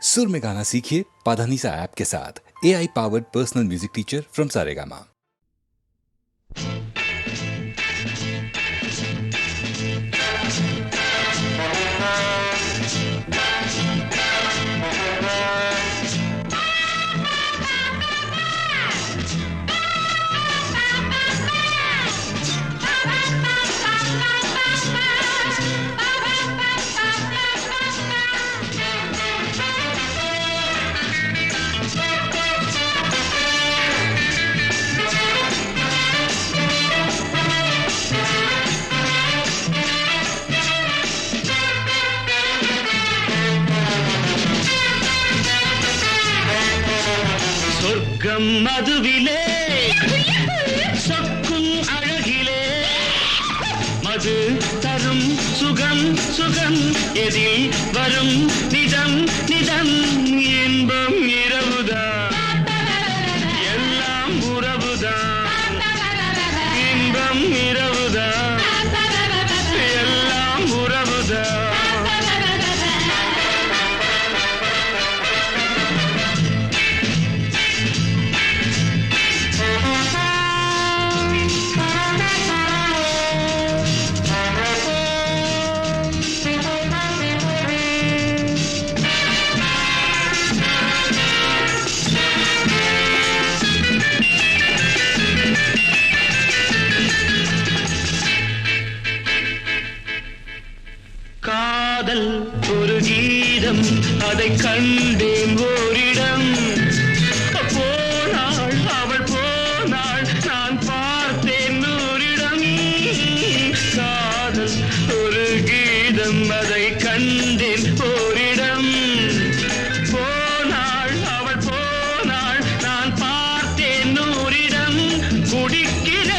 सुर में गाना सीखिए पाधानीसा ऐप के साथ। AI powered personal music teacher from Saregama. சொர்க்கம் மதுவிலே சொக்கும் அழகிலே மது தரும் சுகம் சுகம் எதில் வரும் நிதம் நிதம் இன்பம் இரவுதான் எல்லாம் உறவுதான் இன்பம் இரவுதான் எல்லாம் உறவுதான். காதல் ஒரு கீதம் அதை கண்டேன் ஓரிடம் போனாள் அவள் போனாள் நான் பார்த்தேன் நூறிடம் காதல் ஒரு கீதம் அதை கண்டேன் ஓரிடம் போனாள் அவள் போனாள் நான் பார்த்தேன் நூறிடம் குடிக்கிறேன்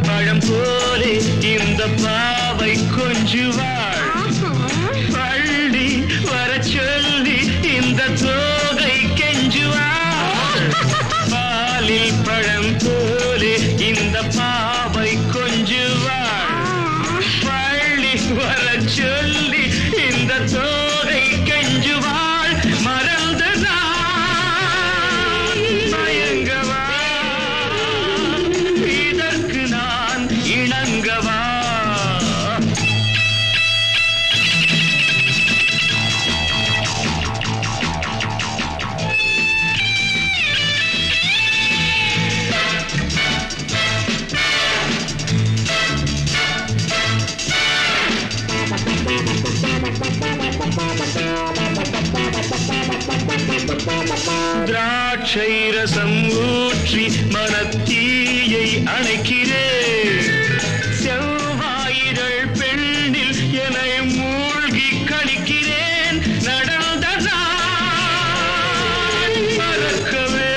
பழம் போலே இந்த பாவை கொஞ்சுவாள் பள்ளி வர சொல்லி இந்த தோகை கெஞ்சுவாள் பாலில் பழம் போலே இந்த பாவை கொஞ்சுவாள் பள்ளி வர சொல்லி இந்த தோகை கெஞ்சுவாள் மறந்து நான் மயங்கவா இணங்கவா திராட்சை ரசம் ஊற்றி மனத்தீயை அணைக்கிறேன் செவ்வாயிரள் பெண்ணில் என்னை மூழ்கி கழிக்கிறேன் நடந்த நாள் மறக்கவே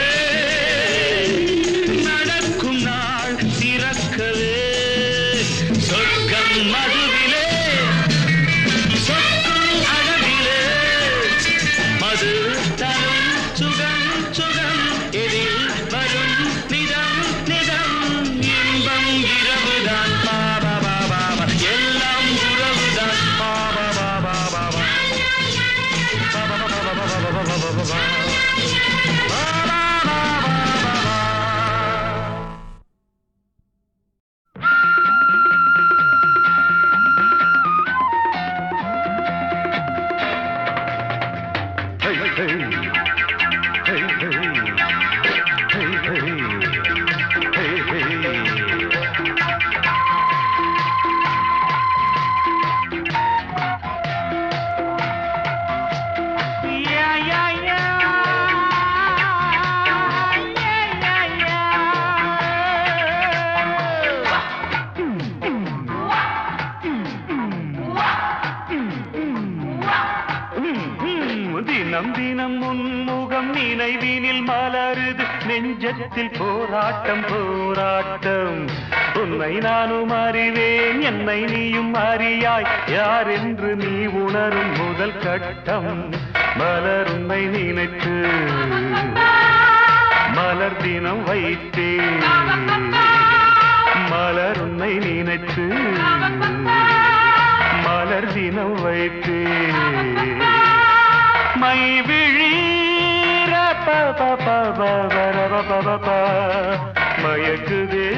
நடக்கும் நாள் திறக்கவே சொர்க்கம் மதுவிலே சொக்கும் அழகிலே மது தரும் சுகம் சுகம் எதில் வரும் நிதம் நிதம் இன்பம் இரவுதான் பாபா பாபா எல்லாம் உறவுதான் பாபா பாபா பாபா பாபா பாபா பாபா பாபா தினம் தினம் உன்முகம் நினைவினில் மலருது நெஞ்சத்தில் போராட்டம் போராட்டம் உன்னை நானும் அறிவேன் என்னை நீயும் அறியாய் யார் என்று நீ உணரும் முதல் கட்டம் மலர் உன்னை நினைத்து மலர் தினம் வைத்தேன் மலர் உன்னை நினைத்து மலர் தினம் வைத்தேன் மை விழீர மயக்குதே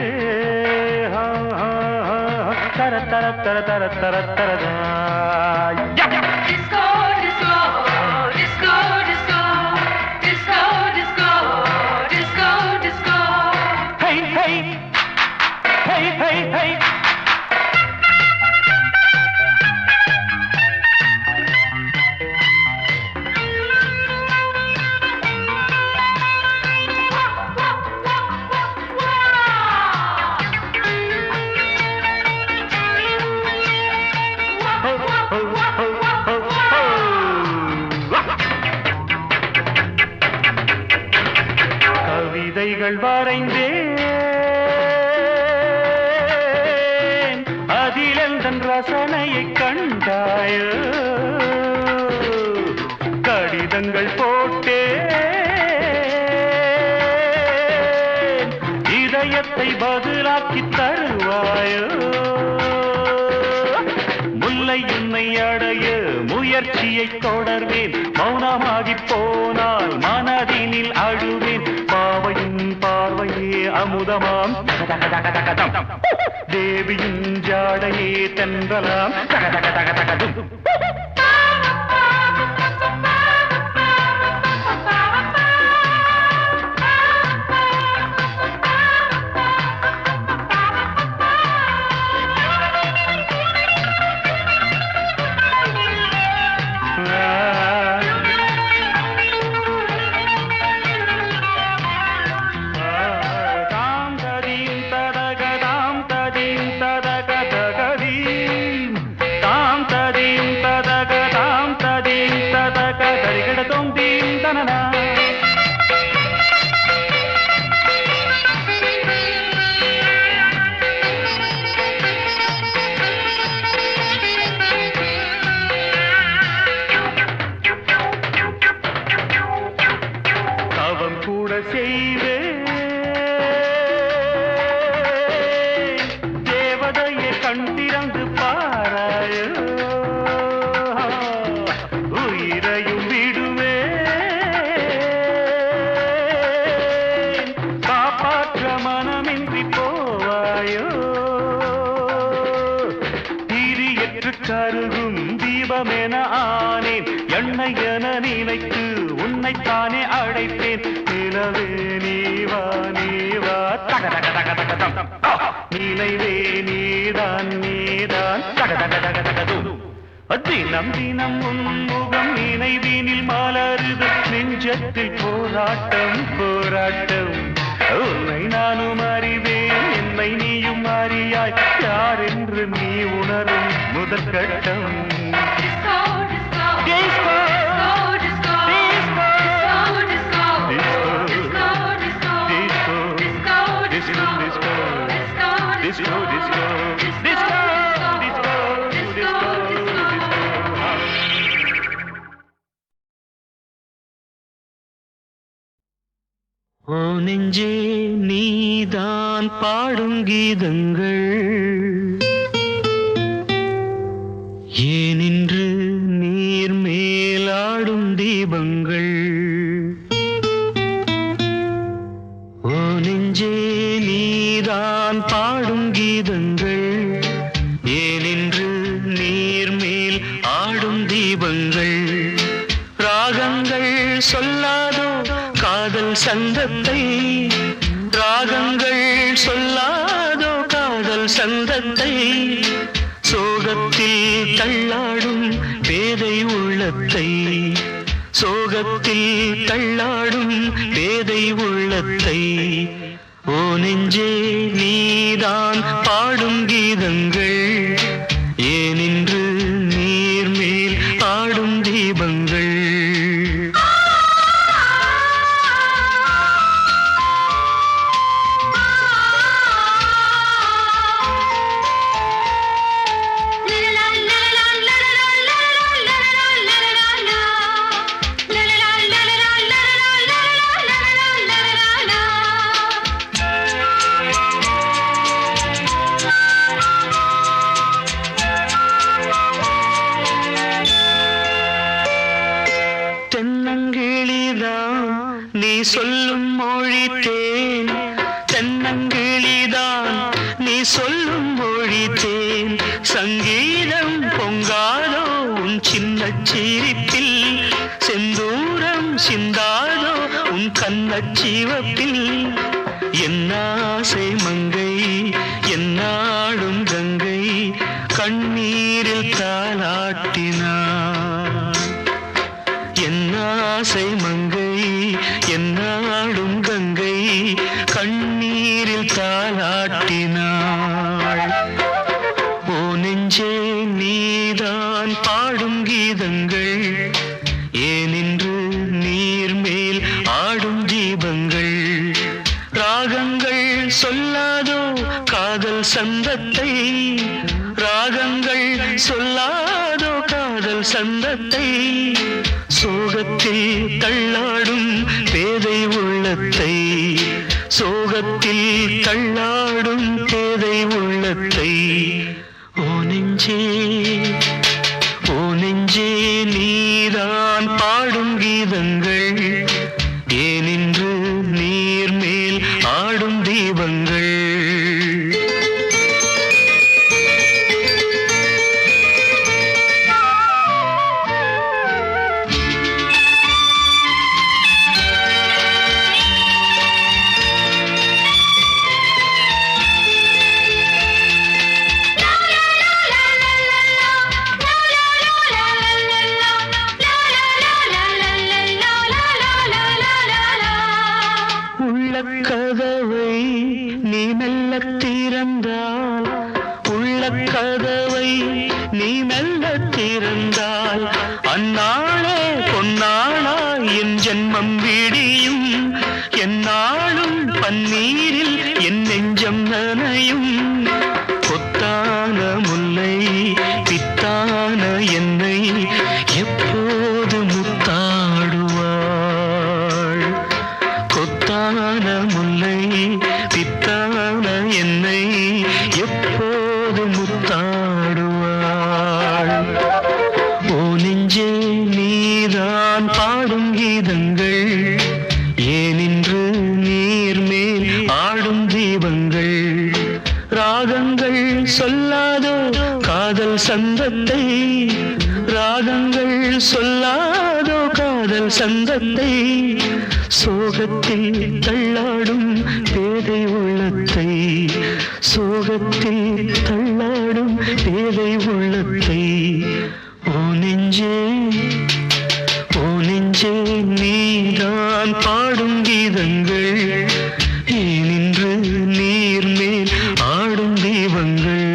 தர தர தர தர தர தர கவிதைகள் வரைந்தேன் அதிலெந்தன் ரசனையை கண்டாயோ கடிதங்கள் போட்டேன் இதயத்தை பதிலாக்கி தருவாயோ முல்லை உன்னை அடைய முயற்சியை தொடர்வேன் மௌனமாகி போனால் மனதினில் அழுவேன் பாவையின் பார்வையே அமுதமாம் தேவியின் ஜாடையே தென்றலாம் தேவதையை கண்டிரந்து பாராயோ உயிரையும் விடுவே காப்பாற்ற மனமின்றி போவாயோ திரியற்று கருகும் தீபமென ஆனேன் எண்ணெய் என நினைத்து உன்னைத்தானே அழைத்தேன் நிலவே நீவா நீவா தக தக தக தக தம் நினைவே நீதான் நீதான் தக தக தக தக தூ தினம் தினம் உன்முகம் நினைவினில் மலருது நெஞ்சத்தில் போராட்டம் போராட்டம் உன்னை நானும் அறிவேன் என்னை நீயும் அறியாய் யார் என்று நீ உணரும் முதல் கட்டம் Disco, disco, disco, disco, disco, disco. ஓ நெஞ்சே நீதான் பாடும் கீதங்கள் ஏனின்று நீர் மேலாடும் தீபங்கள் ஓ நெஞ்சே நீதான் பாடும் கீதங்கள் ஏனின்று நீர் மேல் ஆடும் தீபங்கள் ராகங்கள் சொல்லாதோ காதல் சந்தத்தை ராகங்கள் சொல்லாதோ காதல் சந்தத்தை சோகத்தில் தள்ளாடும் பேதை உள்ளத்தை சோகத்தில் தள்ளாடும் பேதை உள்ளத்தை ஓ நெஞ்சே நீதான் பாடும் கீதங்கள் ஏனின்று நீர் மேல் ஆடும் தீபங்கள் சொல்லும் மொழி தேன் தென்னங்கிளிதான், நீ சொல்லும் மொழி தேன் சங்கீதம் பொங்காதோ உன் சின்ன சிரிப்பில், செந்தூரம் சிந்தாதோ உன் கண்ணச் சிவப்பில். என்னாசை மங்கை என்னாடும் கங்கை கண்ணீரில் தாலாட்டினாள். என்னாசை மங்கை என்னாடும் கங்கை கண்ணீரில் தாலாட்டினாள். ஓ நெஞ்சே நீதான் பாடும் கீதங்கள், ஏனின்று நீர் மேல் ஆடும் தீபங்கள். ராகங்கள் சொல்லாதோ காதல் சந்தத்தை, ராகங்கள் சொல்லாதோ காதல் சந்தத்தை. சோகத்தில் தள்ளாடும் பேதை உள்ளத்தை, சோகத்தில் தள்ளாடும் பேதை உள்ளத்தை. ஓ நெஞ்சே ஓ நெஞ்சே நீதான் பாடும் கீதங்கள், ஏனின்று நீர் மேல் ஆடும் தீபங்கள். உள்ளக்கதவை நீ மெல்ல திறந்தால், உள்ளக்கதவை நீ மெல்ல திறந்தால், அந்நாளே பொன்னாளா என் ஜென்மம் விடியும். எந்நாளும் பன்னீரில் என் நெஞ்சம் நனையும். கொத்தான முல்லை பித்தான என்னை எப்போது முத்தாடுவாள். கொத்தான முல்லை பித்தான என்னை எப்போது முத்தாடுவாள். ஓ நெஞ்சே நீதான் பாடும் கீதங்கள், ஏனின்று நீர் மேல் ஆடும் தீபங்கள். ராகங்கள் சொல்லாதோ காதல் சந்தத்தை, ராகங்கள் சொல்லாதோ காதல் சந்தத்தை. சோகத்தில் தள்ளாடும் பேதை உள்ளத்தை, சோகத்தில் தள்ளாடும் பேதை உள்ளத்தை. ஓ நெஞ்சே ஓ நெஞ்சே நீதான் பாடும் கீதங்கள், ஏனின்று நீர் மேல் ஆடும் தீபங்கள்.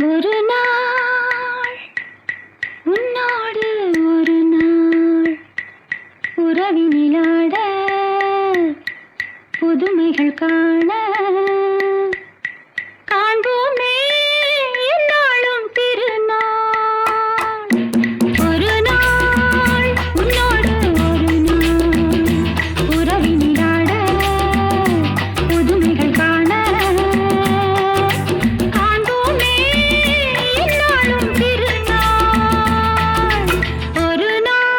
ஒரு நாள் உன்னோடு ஒரு நாள் உறவினிலாட புதுமைகள் காண காண்போமே என்னாலும் திருநாள். ஒரு நாள் உன்னோடு ஒரு நாள் உறவினிலாட புதுமைகள் காண காண்போமே என்னாலும் திருநாள். ஒரு நாள்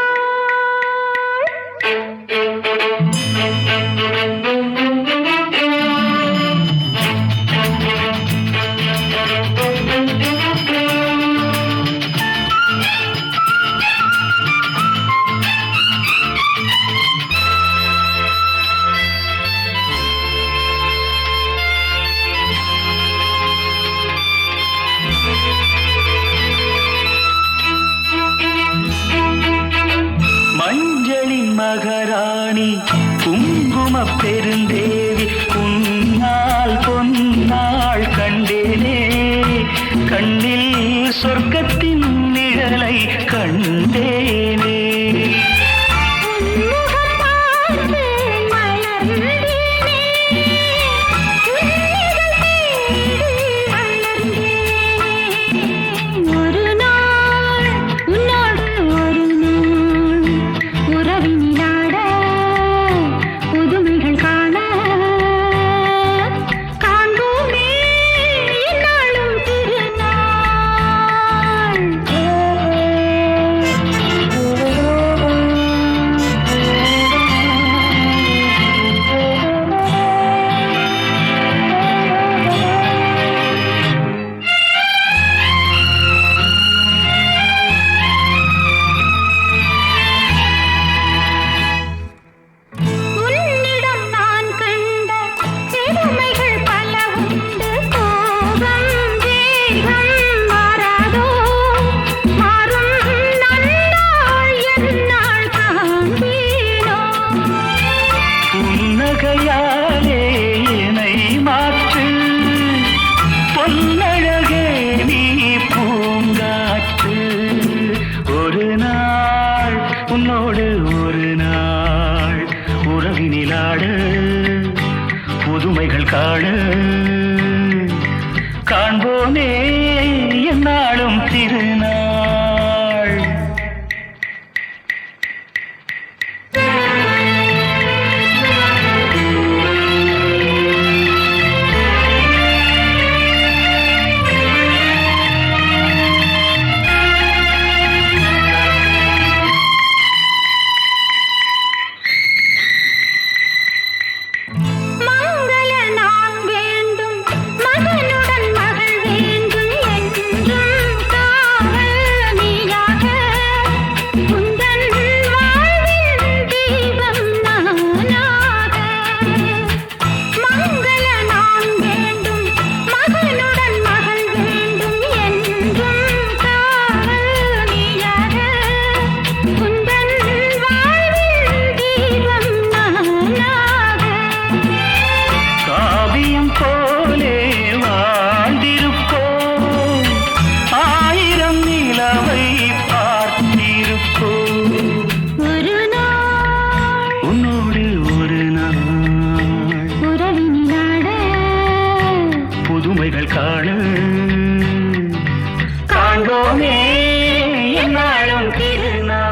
காண்போமே என்னாலும் திருநாள். மங்கள நாள் வேண்டும் மகனுடன் மகள் வேண்டும் என்றும் காவல் நீயாக உந்தன் வாழ்வில் தீபம் நானாக. மங்கள நாள் வேண்டும் மகனுடன் மகள் வேண்டும் என்றும் காவல் நீயாக உந்தன் வாழ்வில் தீபம் நானாக. காவியம் போலே வாழ்ந்திருப்போம், ஆயிரம் நிலவை பார்த்திருப்போம். ஒரு நாள் உன்னோடு ஒரு நாள் உறவினிலாட புதுமைகள் காண காண்போமே என்னாலும் திருநாள்.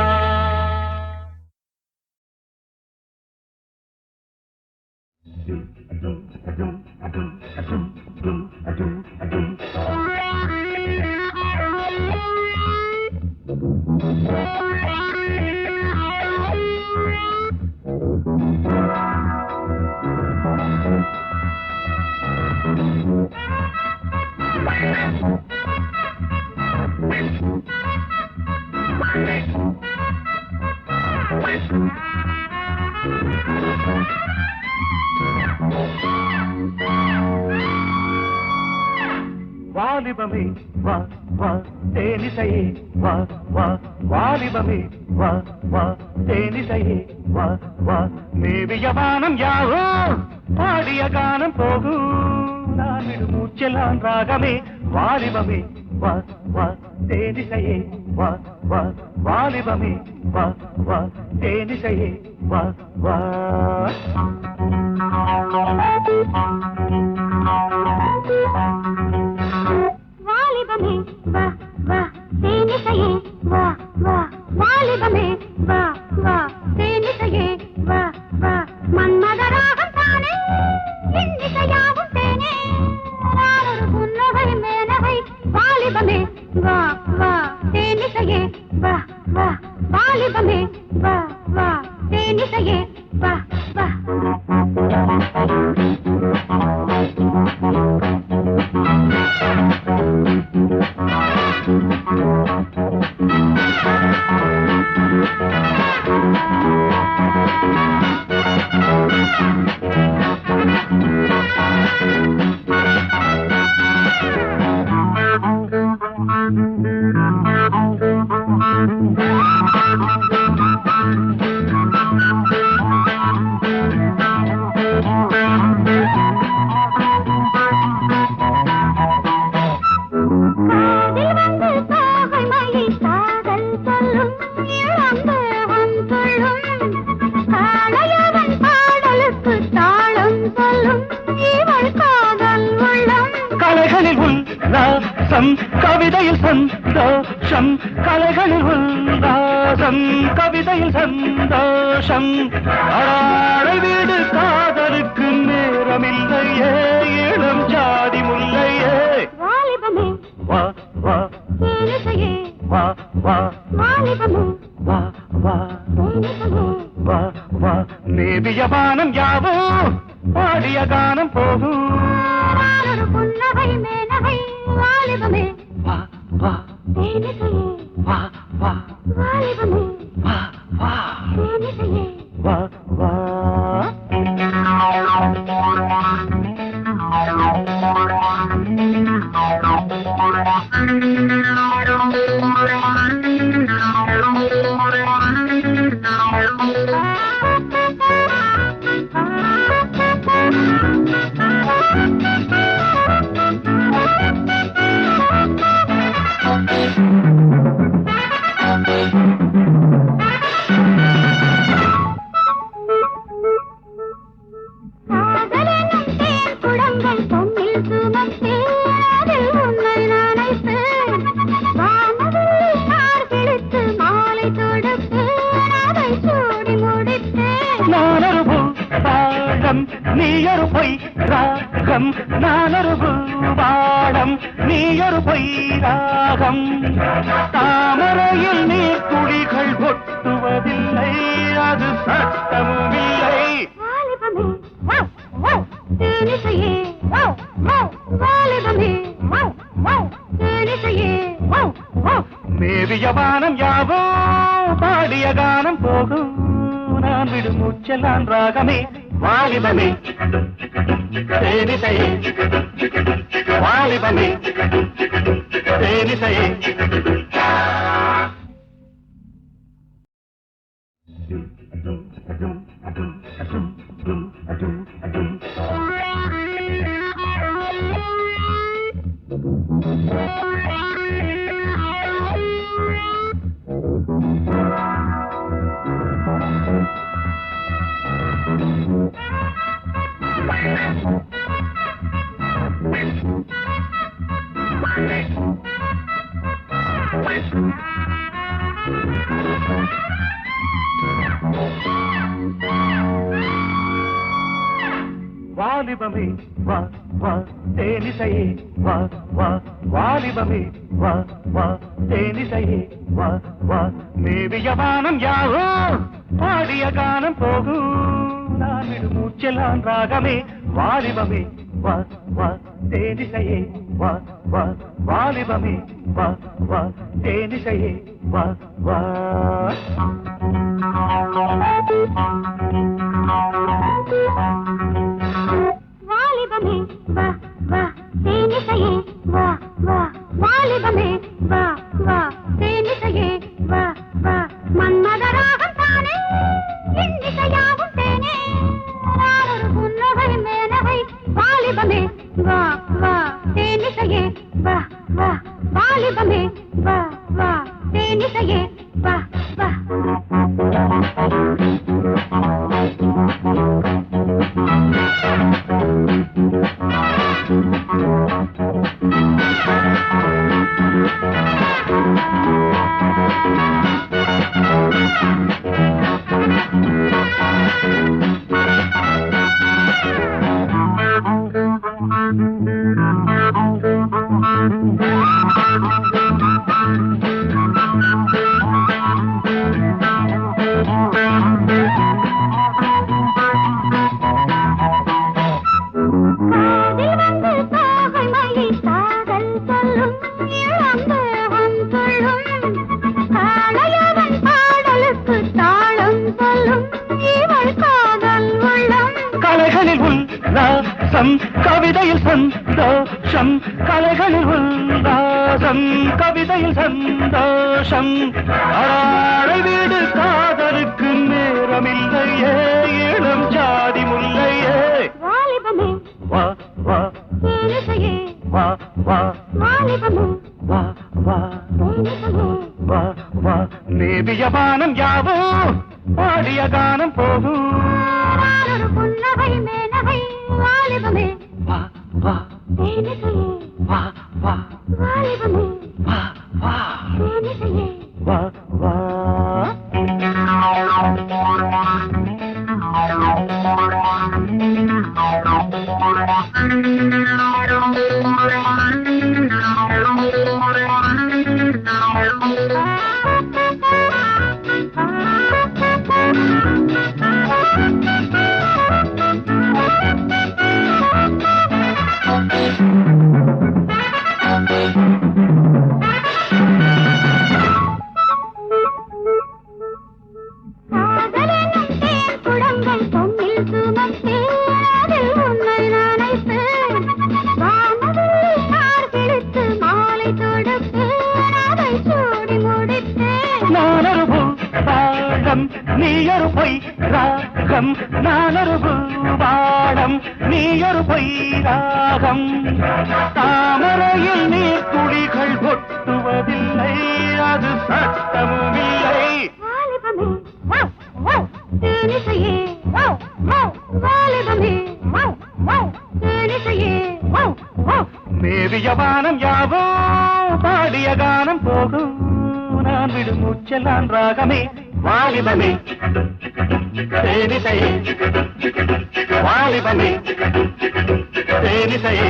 வாலிபமே வா வா தேனிசையே வா வா வாலிபமே வா வா தேனிசையே வா வா மேவிய வானம் யாவோ பாடிய கானம் போகும் நான் விடு மூச்செல்லாம் ராகமே வாலிபமே வா வா தேனிசையே வா வா வாலிபமே வா வா தேனிசையே வா வா. வாலிபமே வா வா தேனிசையே வா வா வாலிபமே வா வா தேனிசையே வா வா மன்மதராகம் தானே இன்னிசையாகும் தேனே நானொரு புன்னகை மேனகை வாலிபமே வா வா தேனிசையே வா வா வாலிபமே வா வா தேனிசையே வா வா. கலைகளில் உல்லாசம் கவிதையில் சந்தோஷம் கலைகளில் உல்லாசம் கவிதையில் சந்தோஷம் அடாழை வீடு காதலுக்கு நேரமில்லையே இளம் ஜாதி முல்லையே வாலிபமே வா வா தேனிசையே வா வா வாலிபமே வா வா தேனிசையே வா வா மேவிய வானம் யாவோ பாடிய கானம் போகும் நானொரு புன்னகை மேனகை வாலிபமே வா வா தேனிசையே வா வா வாலிபமே வா வா தேனிசையே வா வா. காதலெனும் தேன் குடங்கள் பொன்னில் சுமந்து நானொரு பாடம் நீயொரு பொய்ராகம் தாமரையில் நீர் துளிகள் கொட்டுவதில்லை அது சட்டமும் இல்லை வாலிபமே தேனிசையே வாலிபமே தேனிசையே மேவிய வானம் யாவோ பாடிய கானம் போகும் நான் விடும் மூச்செல்லாம் ராகமே வாலிபமே தேனிசையே வாலிபமே தேனிசையே வாலிபமே வா வா தேனிசையே வா வா வாலிபமே வா வா தேனிசையே வா வா மேவிய வானம் யாவோ பாடிய கானம் போகும் நான் விடும் மூச்செல்லாம் ராகமே வாலிபமே வா வா தேனிசையே வா வா வாலிபமே வா வா தேனிசையே வா வா வாலிபமே வா வா தேனிசையே வா வா வாலிபமே வா வா தேனிசையே வா வா மன்மதராகம் தானே இன்னிசையாகும் தேனே நானொரு புன்னகை மேனகை வாலிபமே வா வா தேனிசையே வா வா வாலிபமே வா வா தேனிசையே வா வா கவிதையில் சந்தோஷம் கலைகளில் உல்லாசம் கவிதையில் சந்தோஷம் அடாரை வீடு காதலுக்கு நேரமில்லையே இளம் ஜாதி முல்லையே வாலிபமே வா வா தேனிசையே வா வா வாலிபமே வா வா தேனிசையே வா வா மேவிய வானம் யாவோ பாடிய கானம் போகும் நானொரு புன்னகை மேனகை வாலிபமே வா வா தேனிசையே வா வா வாலிபமே வா வா தேனிசையே வா வா நீயொரு பொய் ராகம் நானொரு பாடம் நீயொரு பொய் ராகம் தாமரையில் நீர் துளிகள் கொட்டுவதில்லை அது சட்டமும் இல்லை வாலிபமே தேனிசையே வாலிபமே தேனிசையே மேவிய வானம் யாவோ பாடிய கானம் போகும் நான் விடும் மூச்செல்லாம் ராகமே வாலிபமே தேனிசையே வாலிபமே தேனிசையே